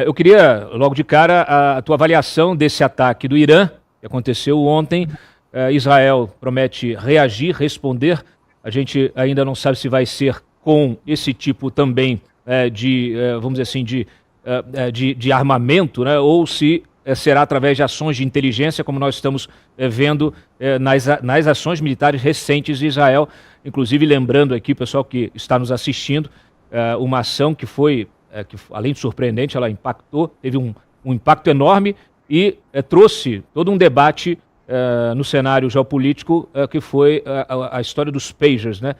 Eu queria, logo de cara, a tua avaliação desse ataque do Irã, que aconteceu ontem. Israel promete reagir, responder. A gente ainda não sabe se vai ser com esse tipo também vamos dizer assim, de armamento, né? Ou se será através de ações de inteligência, como nós estamos vendo nas ações militares recentes de Israel. Inclusive, lembrando aqui, pessoal que está nos assistindo, uma ação que foi, que além de surpreendente, ela impactou, teve um impacto enorme e trouxe todo um debate no cenário geopolítico, que foi a história dos pagers, né?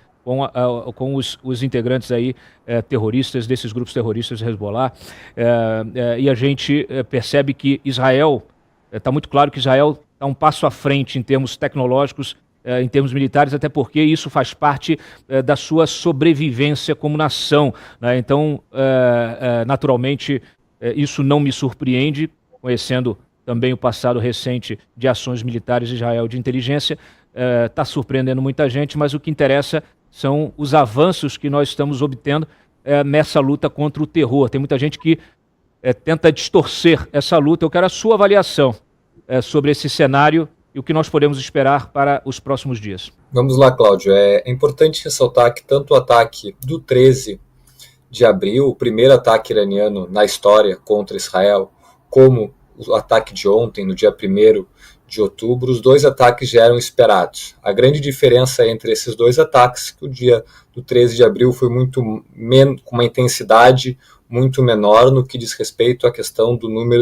Com os integrantes aí terroristas, desses grupos terroristas, Hezbollah, e a gente percebe que Israel, está muito claro que Israel está um passo à frente em termos tecnológicos, em termos militares, até porque isso faz parte da sua sobrevivência como nação, né? Então, naturalmente, isso não me surpreende, conhecendo também o passado recente de ações militares de Israel de inteligência. Está surpreendendo muita gente, mas o que interessa são os avanços que nós estamos obtendo nessa luta contra o terror. Tem muita gente que tenta distorcer essa luta. Eu quero a sua avaliação sobre esse cenário e o que nós podemos esperar para os próximos dias. Vamos lá, Cláudio. É importante ressaltar que tanto o ataque do 13 de abril, o primeiro ataque iraniano na história contra Israel, como o ataque de ontem, no dia 1º de outubro, os dois ataques já eram esperados. A grande diferença entre esses dois ataques, que o dia do 13 de abril foi com uma intensidade muito menor no que diz respeito à questão do número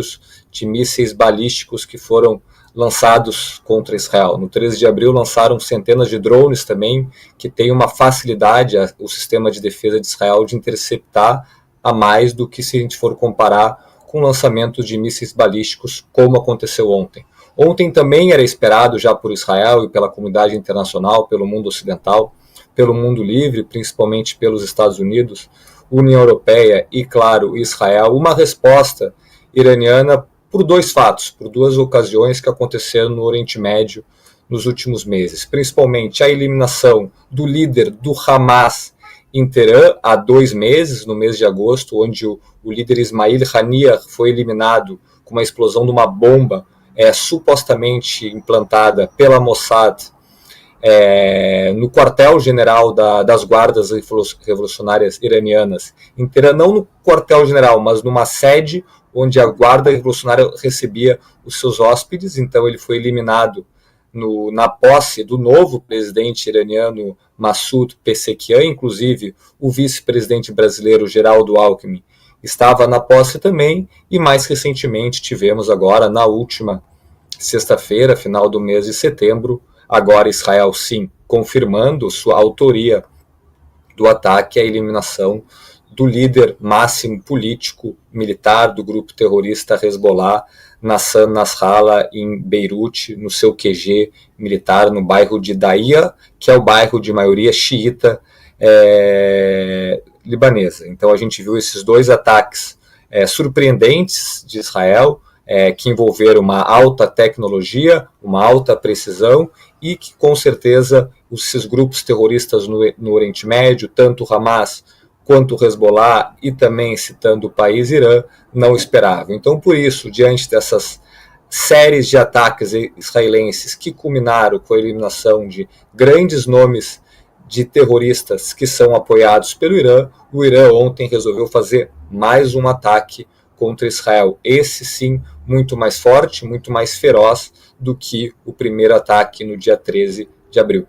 de mísseis balísticos que foram lançados contra Israel. No 13 de abril lançaram centenas de drones também, que tem uma facilidade, o sistema de defesa de Israel, de interceptar a mais do que se a gente for comparar com lançamentos de mísseis balísticos, como aconteceu ontem. Ontem também era esperado já por Israel e pela comunidade internacional, pelo mundo ocidental, pelo mundo livre, principalmente pelos Estados Unidos, União Europeia e, claro, Israel, uma resposta iraniana por dois fatos, por duas ocasiões que aconteceram no Oriente Médio nos últimos meses. Principalmente a eliminação do líder do Hamas em Teherã há 2 meses, no mês de agosto, onde o líder Ismail Haniyeh foi eliminado com uma explosão de uma bomba supostamente implantada pela Mossad no quartel-general das guardas revolucionárias iranianas em Teherã, não no quartel-general, mas numa sede onde a guarda revolucionária recebia os seus hóspedes. Então ele foi eliminado na posse do novo presidente iraniano Massoud Pezeshkian. Inclusive o vice-presidente brasileiro Geraldo Alckmin estava na posse também, e mais recentemente tivemos agora, na última sexta-feira, final do mês de setembro, agora Israel sim confirmando sua autoria do ataque, a eliminação do líder máximo político militar do grupo terrorista Hezbollah, Hassan Nasrallah, em Beirute, no seu QG militar, no bairro de Dahiya, que é o bairro de maioria xiita libanesa. Então a gente viu esses dois ataques surpreendentes de Israel, que envolveram uma alta tecnologia, uma alta precisão, e que com certeza esses grupos terroristas no Oriente Médio, tanto o Hamas quanto o Hezbollah, e também citando o país Irã, não esperavam. Então, por isso, diante dessas séries de ataques israelenses que culminaram com a eliminação de grandes nomes de terroristas que são apoiados pelo Irã, o Irã ontem resolveu fazer mais um ataque contra Israel. Esse sim, muito mais forte, muito mais feroz do que o primeiro ataque no dia 13 de abril.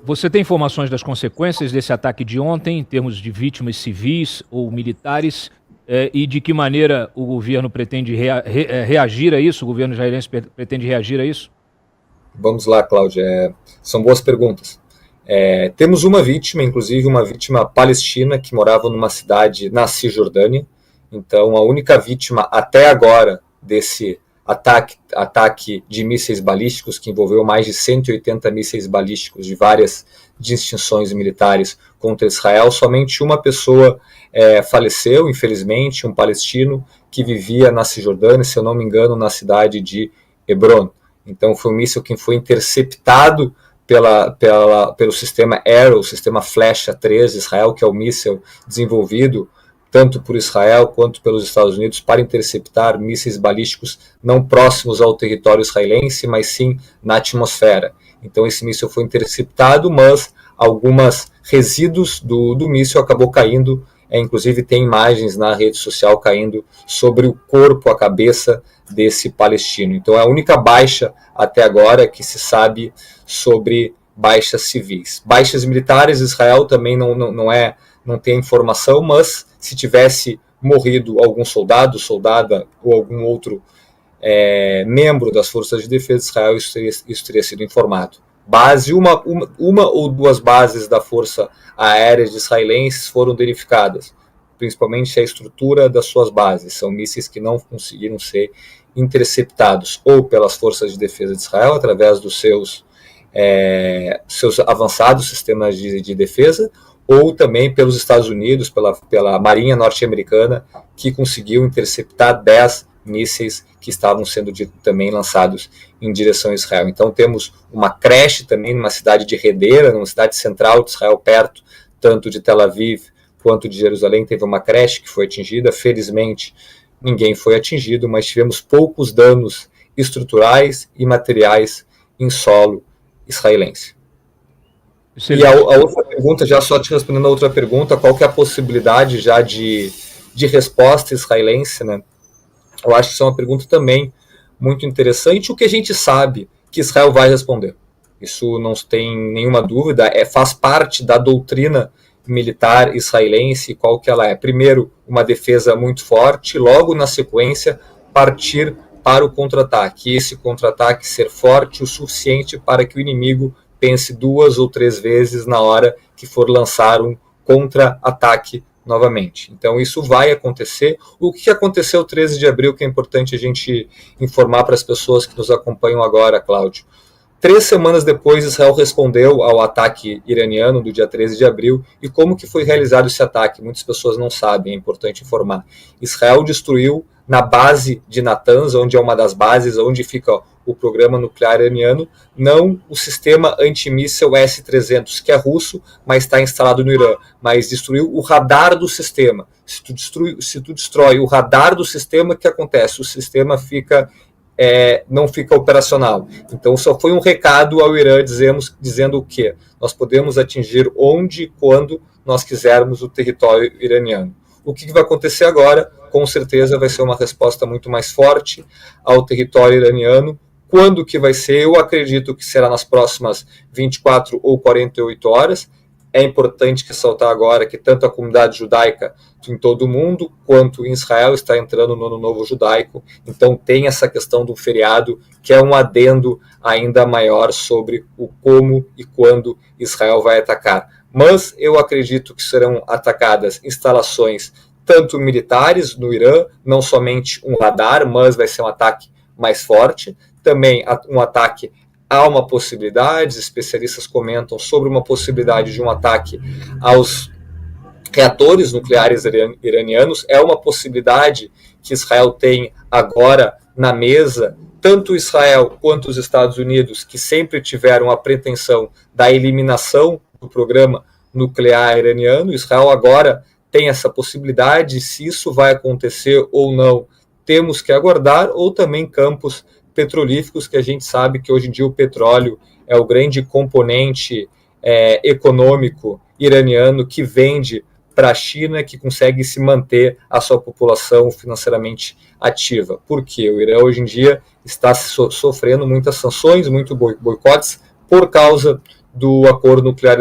Você tem informações das consequências desse ataque de ontem, em termos de vítimas civis ou militares, e de que maneira o governo pretende reagir a isso, o governo israelense pretende reagir a isso? Vamos lá, Cláudia. São boas perguntas. Temos uma vítima, inclusive uma vítima palestina, que morava numa cidade na Cisjordânia. Então, a única vítima até agora desse ataque de mísseis balísticos, que envolveu mais de 180 mísseis balísticos de várias distinções militares contra Israel, somente uma pessoa faleceu, infelizmente, um palestino que vivia na Cisjordânia, se eu não me engano, na cidade de Hebron. Então foi um míssil que foi interceptado pelo sistema Arrow, o sistema Flecha 3 de Israel, que é o míssil desenvolvido tanto por Israel quanto pelos Estados Unidos, para interceptar mísseis balísticos não próximos ao território israelense, mas sim na atmosfera. Então esse míssil foi interceptado, mas alguns resíduos do míssil acabou caindo, inclusive tem imagens na rede social caindo sobre o corpo, a cabeça desse palestino. Então é a única baixa até agora que se sabe sobre baixas civis. Baixas militares, Israel também não tem informação, mas se tivesse morrido algum soldado, soldada ou algum outro membro das forças de defesa de Israel, isso teria sido informado. Uma ou duas bases da Força Aérea de israelenses foram danificadas, principalmente a estrutura das suas bases. São mísseis que não conseguiram ser interceptados ou pelas forças de defesa de Israel, através dos seus avançados sistemas de defesa, ou também pelos Estados Unidos, pela Marinha norte-americana, que conseguiu interceptar 10 mísseis que estavam sendo também lançados em direção a Israel. Então temos uma creche também numa cidade de Hedera, numa cidade central de Israel, perto tanto de Tel Aviv quanto de Jerusalém, teve uma creche que foi atingida. Felizmente ninguém foi atingido, mas tivemos poucos danos estruturais e materiais em solo israelense. Excelente. E a outra pergunta, já só te respondendo a outra pergunta, qual que é a possibilidade já de resposta israelense, né? Eu acho que isso é uma pergunta também muito interessante. O que a gente sabe que Israel vai responder, isso não tem nenhuma dúvida, faz parte da doutrina militar israelense. Qual que ela é? Primeiro, uma defesa muito forte, logo na sequência, partir para o contra-ataque. E esse contra-ataque ser forte o suficiente para que o inimigo pense 2 ou 3 vezes na hora que for lançar um contra-ataque novamente. Então isso vai acontecer. O que aconteceu 13 de abril, que é importante a gente informar para as pessoas que nos acompanham agora, Cláudio. 3 semanas depois, Israel respondeu ao ataque iraniano do dia 13 de abril. E como que foi realizado esse ataque? Muitas pessoas não sabem, é importante informar. Israel destruiu na base de Natanz, onde é uma das bases, onde fica o programa nuclear iraniano, não o sistema antimíssel S-300, que é russo, mas está instalado no Irã, mas destruiu o radar do sistema. Se tu destrói o radar do sistema, o que acontece? O sistema não fica operacional. Então só foi um recado ao Irã dizendo o quê? Nós podemos atingir onde e quando nós quisermos o território iraniano. O que vai acontecer agora? Com certeza vai ser uma resposta muito mais forte ao território iraniano. Quando que vai ser? Eu acredito que será nas próximas 24 ou 48 horas. É importante ressaltar agora que tanto a comunidade judaica em todo o mundo, quanto em Israel está entrando no Ano Novo Judaico. Então tem essa questão do feriado, que é um adendo ainda maior sobre o como e quando Israel vai atacar. Mas eu acredito que serão atacadas instalações tanto militares no Irã, não somente um radar, mas vai ser um ataque mais forte. Também um ataque, há uma possibilidade, especialistas comentam sobre uma possibilidade de um ataque aos reatores nucleares iranianos. É uma possibilidade que Israel tem agora na mesa. Tanto Israel quanto os Estados Unidos, que sempre tiveram a pretensão da eliminação do programa nuclear iraniano, Israel agora tem essa possibilidade. Se isso vai acontecer ou não, temos que aguardar. Ou também campos petrolíferos, que a gente sabe que hoje em dia o petróleo é o grande componente econômico iraniano que vende para a China, que consegue se manter a sua população financeiramente ativa. Porque o Irã hoje em dia está sofrendo muitas sanções, muitos boicotes por causa do acordo nuclear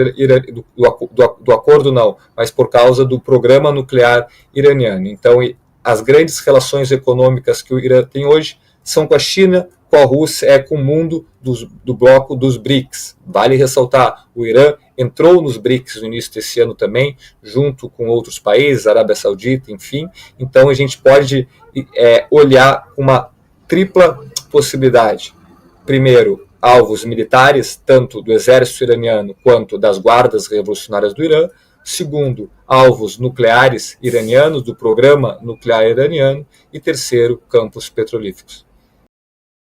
do acordo não, mas por causa do programa nuclear iraniano. Então, as grandes relações econômicas que o Irã tem hoje são com a China, com a Rússia, com o mundo do bloco dos BRICS. Vale ressaltar, o Irã entrou nos BRICS no início desse ano também, junto com outros países, Arábia Saudita, enfim. Então a gente pode olhar uma tripla possibilidade. Primeiro, alvos militares, tanto do exército iraniano quanto das guardas revolucionárias do Irã. Segundo, alvos nucleares iranianos, do programa nuclear iraniano. E terceiro, campos petrolíferos.